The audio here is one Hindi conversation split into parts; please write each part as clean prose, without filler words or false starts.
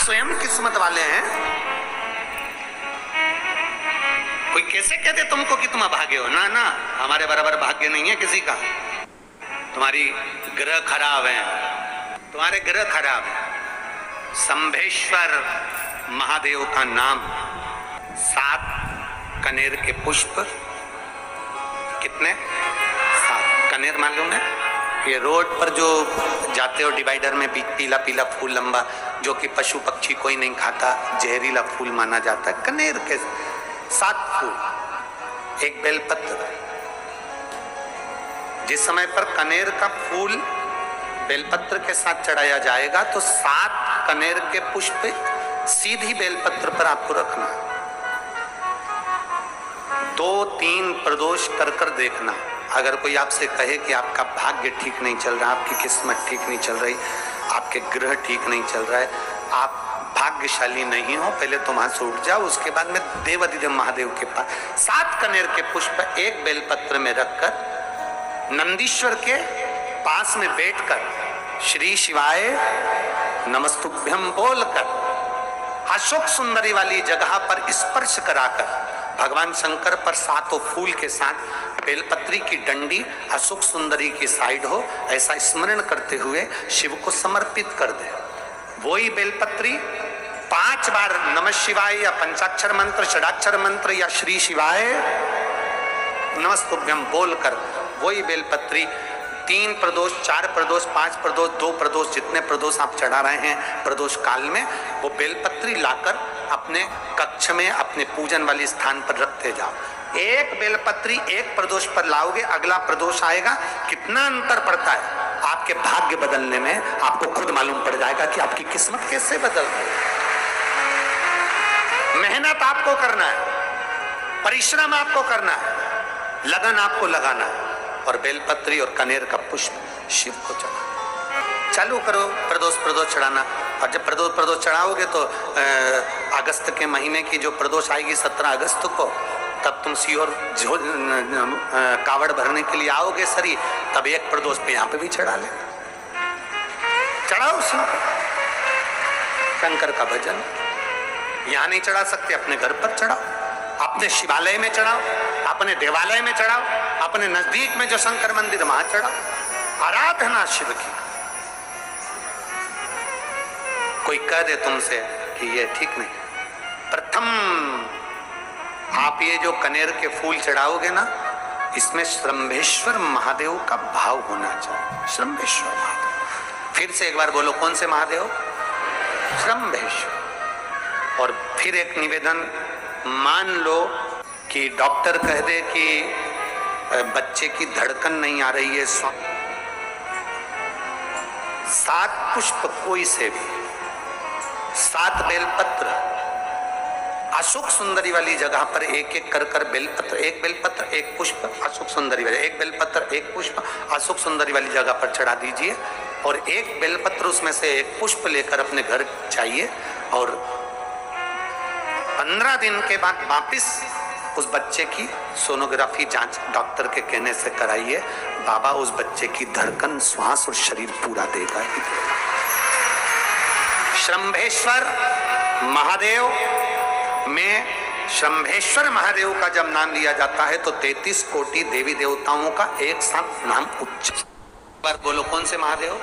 स्वयं किस्मत वाले हैं। कोई कैसे कहते तुमको कि तुम अभागे हो? ना ना, हमारे बराबर भाग्य नहीं है किसी का। तुम्हारी ग्रह खराब है, तुम्हारे ग्रह खराब है। शंभेश्वर महादेव का नाम, 7 कनेर के पुष्प। कितने? 7 कनेर मालूम है? ये रोड पर जो जाते हो डिवाइडर में पीला पीला फूल लंबा, जो कि पशु पक्षी कोई नहीं खाता, जहरीला फूल माना जाता है। कनेर के 7 फूल, एक बेलपत्र। जिस समय पर कनेर का फूल बेलपत्र के साथ चढ़ाया जाएगा तो 7 कनेर के पुष्प सीधी बेलपत्र पर आपको रखना। 2-3 प्रदोष कर कर देखना। अगर कोई आपसे कहे कि आपका भाग्य ठीक नहीं चल रहा, आपकी किस्मत ठीक नहीं चल रही, आपके ग्रह ठीक नहीं चल रहा है, आप भाग्यशाली नहीं हो, पहले तो वहां से उठ जाओ। उसके बाद में देवाधिदेव महादेव के पास 7 कनेर के पुष्प एक बेलपत्र में रखकर नंदीश्वर के पास में बैठकर श्री शिवाय नमस्तुभ्यम बोलकर अशोक सुंदरी वाली जगह पर स्पर्श कराकर भगवान शंकर पर 7 फूल के साथ बेलपत्री की डंडी अशोक सुंदरी की साइड हो, ऐसा स्मरण करते हुए शिव को समर्पित कर दे। वही बेलपत्री 5 बार नमः शिवाय या पंचाक्षर मंत्र, षडाक्षर मंत्र या श्री शिवाय नमस्तुभ्यम बोलकर वही बेलपत्री 3 प्रदोष, 4 प्रदोष, 5 प्रदोष, 2 प्रदोष, जितने प्रदोष आप चढ़ा रहे हैं प्रदोष काल में, वो बेलपत्री लाकर अपने कक्ष में अपने पूजन वाले स्थान पर रखते जाओ। एक बेलपत्री एक प्रदोष पर लाओगे, अगला प्रदोष आएगा, कितना अंतर पड़ता है आपके भाग्य बदलने में, आपको खुद मालूम पड़ जाएगा कि आपकी किस्मत कैसे बदल रही है। मेहनत आपको करना है, परिश्रम आपको करना है, लगन आपको लगाना है, और बेलपत्री और कनेर का पुष्प शिव को चढ़ा चालू करो। प्रदोष चढ़ाना, और जब प्रदोष चढ़ाओगे तो अगस्त के महीने की जो प्रदोष आएगी 17 अगस्त को, तब तुम सीहोर कावड़ भरने के लिए आओगे सरी, तब एक प्रदोष पे यहाँ पे भी चढ़ा लेना। चढ़ाओ शिव शंकर का भजन। यहाँ नहीं चढ़ा सकते, अपने घर पर चढ़ाओ, अपने शिवालय में चढ़ाओ, अपने देवालय में चढ़ाओ, अपने नजदीक में जो शंकर मंदिर वहां चढ़ाओ। आराधना शिव की। कोई कह दे तुमसे कि ये ठीक नहीं, प्रथम आप ये जो कनेर के फूल चढ़ाओगे ना, इसमें श्रंभेश्वर महादेव का भाव होना चाहिए। श्रंभेश्वर महादेव, फिर से एक बार बोलो, कौन से महादेव? श्रंभेश्वर। और फिर एक निवेदन, मान लो कि डॉक्टर कह दे कि बच्चे की धड़कन नहीं आ रही है, 7 पुष्प कोई से भी, 7 बेलपत्र अशोक सुंदरी वाली जगह पर एक कर बेलपत्र, एक बेलपत्र एक पुष्प अशोक सुंदरी वाली, एक बेलपत्र एक पुष्प अशोक सुंदरी वाली जगह पर चढ़ा दीजिए, और एक बेलपत्र उसमें से एक पुष्प लेकर अपने घर जाइए, और 15 दिन के बाद वापिस उस बच्चे की सोनोग्राफी जांच डॉक्टर के कहने से कराइए। बाबा उस बच्चे की धड़कन, श्वास और शरीर पूरा देगा ही। श्रंभेश्वर महादेव में, श्रंभेश्वर महादेव का जब नाम लिया जाता है तो 33 कोटि देवी देवताओं का एक साथ नाम उच्च पर बोलो, कौन से महादेव?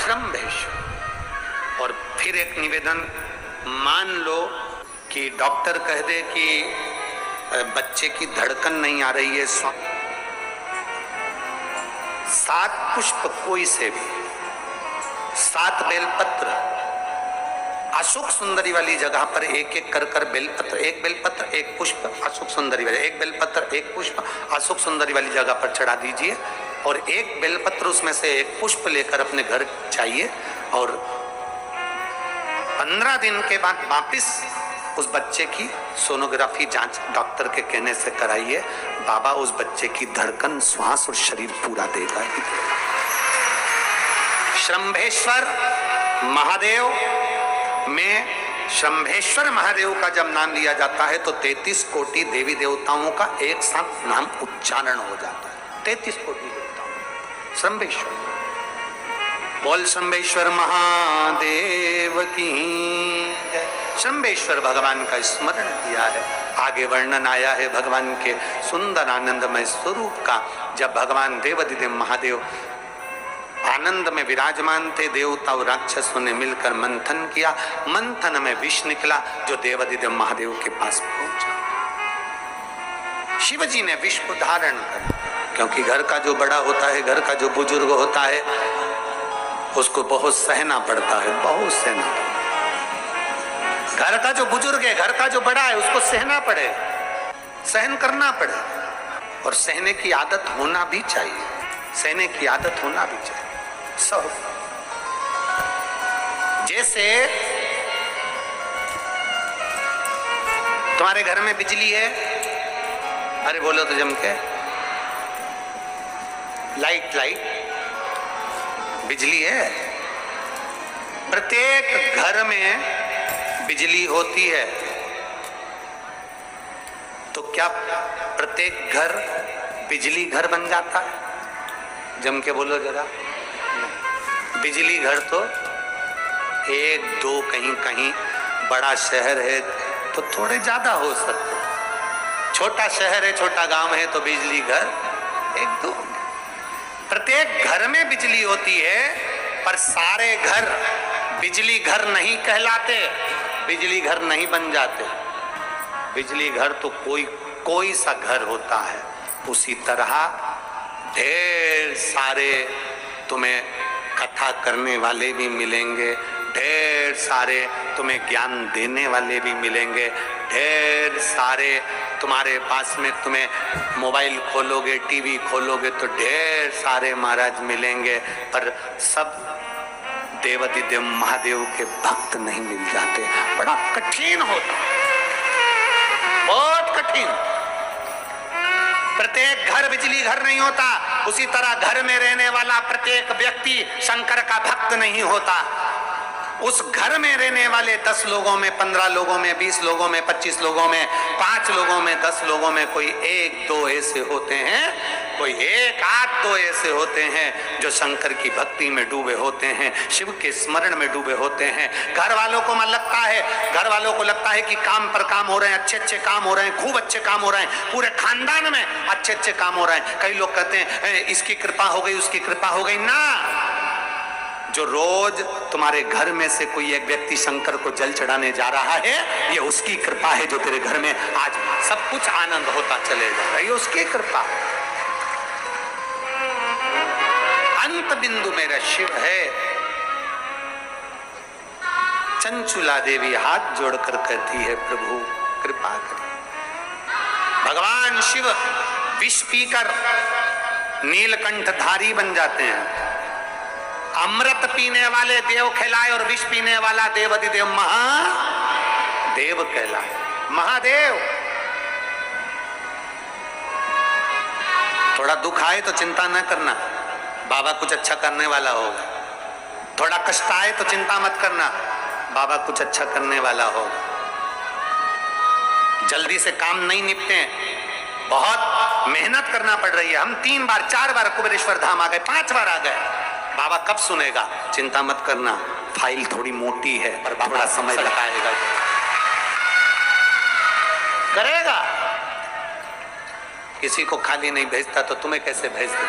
श्रंभेश्वर। और फिर एक निवेदन, मान लो कि डॉक्टर कह दे कि बच्चे की धड़कन नहीं आ रही है, 7 पुष्प कोई से भी, 7 बेलपत्र अशोक सुंदरी वाली जगह पर एक कर बेलपत्र, एक बेलपत्र एक पुष्प अशोक सुंदरी वाली, एक बेलपत्र एक पुष्प अशोक सुंदरी वाली जगह पर चढ़ा दीजिए, और एक बेलपत्र उसमें से एक पुष्प लेकर अपने घर जाइए, और 15 दिन के बाद वापिस उस बच्चे की सोनोग्राफी जांच डॉक्टर के कहने से कराइए। बाबा उस बच्चे की धड़कन, श्वास और शरीर पूरा देगा ही। श्रंभेश्वर महादेव में, श्रंभेश्वर महादेव का जब नाम लिया जाता है तो 33 कोटि देवी देवताओं का एक साथ नाम उच्चारण हो जाता है। 33 कोटि देवताओं। श्रंभेश्वर, बोल श्रंभेश्वर महादेव की जय। शंभेश्वर भगवान का स्मरण किया है। आगे वर्णन आया है भगवान के सुंदर आनंदमय स्वरूप का। जब भगवान देवाधिदेव महादेव आनंद में विराजमान थे, देवता और राक्षसों ने मिलकर मंथन किया। मंथन में विष निकला जो देवाधिदेव महादेव के पास पहुंचा। शिवजी ने विष को धारण कर, क्योंकि घर का जो बड़ा होता है, घर का जो बुजुर्ग होता है, उसको बहुत सहना पड़ता है, बहुत सहना पड़ता है। घर का जो बुजुर्ग है, घर का जो बड़ा है, उसको सहना पड़े, सहन करना पड़े। और सहने की आदत होना भी चाहिए, सहने की आदत होना भी चाहिए। सब जैसे तुम्हारे घर में बिजली है, अरे बोलो तो जम के, लाइट बिजली है। प्रत्येक घर में बिजली होती है, तो क्या प्रत्येक घर बिजली घर बन जाता है? जम के बोलो जरा। बिजली घर तो एक दो, कहीं कहीं बड़ा शहर है तो थोड़े ज्यादा हो सकते, छोटा शहर है, छोटा गांव है तो बिजली घर एक दो। प्रत्येक घर में बिजली होती है, पर सारे घर बिजली घर नहीं कहलाते, बिजली घर नहीं बन जाते। बिजली घर तो कोई सा घर होता है। उसी तरह ढेर सारे तुम्हें कथा करने वाले भी मिलेंगे, ढेर सारे तुम्हें ज्ञान देने वाले भी मिलेंगे, ढेर सारे तुम्हारे पास में, तुम्हें मोबाइल खोलोगे, टीवी खोलोगे तो ढेर सारे महाराज मिलेंगे, पर सब देवाधिदेव महादेव के भक्त नहीं मिल जाते। बड़ा कठिन होता, बहुत कठिन। प्रत्येक घर बिजली घर नहीं होता, उसी तरह घर में रहने वाला प्रत्येक व्यक्ति शंकर का भक्त नहीं होता। उस घर में रहने वाले 10 लोगों में, 15 लोगों में, 20 लोगों में, 25 लोगों में, 5 लोगों में, 10 लोगों में कोई 1-2 ऐसे होते हैं, कोई 1-8-2 ऐसे होते हैं जो शंकर की भक्ति में डूबे होते हैं, शिव के स्मरण में डूबे होते हैं। घर वालों को मन लगता है, घर वालों को लगता है कि काम पर काम हो रहे हैं, अच्छे अच्छे काम हो रहे हैं, खूब अच्छे काम हो रहे हैं, पूरे खानदान में अच्छे अच्छे काम हो रहे हैं। कई लोग कहते हैं इसकी कृपा हो गई, उसकी कृपा हो गई ना। जो रोज तुम्हारे घर में से कोई एक व्यक्ति शंकर को जल चढ़ाने जा रहा है, ये उसकी कृपा है जो तेरे घर में आज सब कुछ आनंद होता चले जा रहा है, ये उसकी कृपा। अंत बिंदु मेरा शिव है। चंचुला देवी हाथ जोड़कर कहती है, प्रभु कृपा कर। भगवान शिव विष पीकर नीलकंठधारी बन जाते हैं। अमृत पीने वाले देव कहलाए और विष पीने वाला देवाधिदेव महादेव कहलाए। महादेव। थोड़ा दुख आए तो चिंता न करना, बाबा कुछ अच्छा करने वाला होगा। थोड़ा कष्ट आए तो चिंता मत करना, बाबा कुछ अच्छा करने वाला होगा। जल्दी से काम नहीं निपटे, बहुत मेहनत करना पड़ रही है। हम 3 बार 4 बार कुबेरेश्वर धाम आ गए, 5 बार आ गए, बाबा कब सुनेगा? चिंता मत करना, फाइल थोड़ी मोटी है पर थोड़ा समय लगाएगा, करेगा। किसी को खाली नहीं भेजता तो तुम्हें कैसे भेज दे?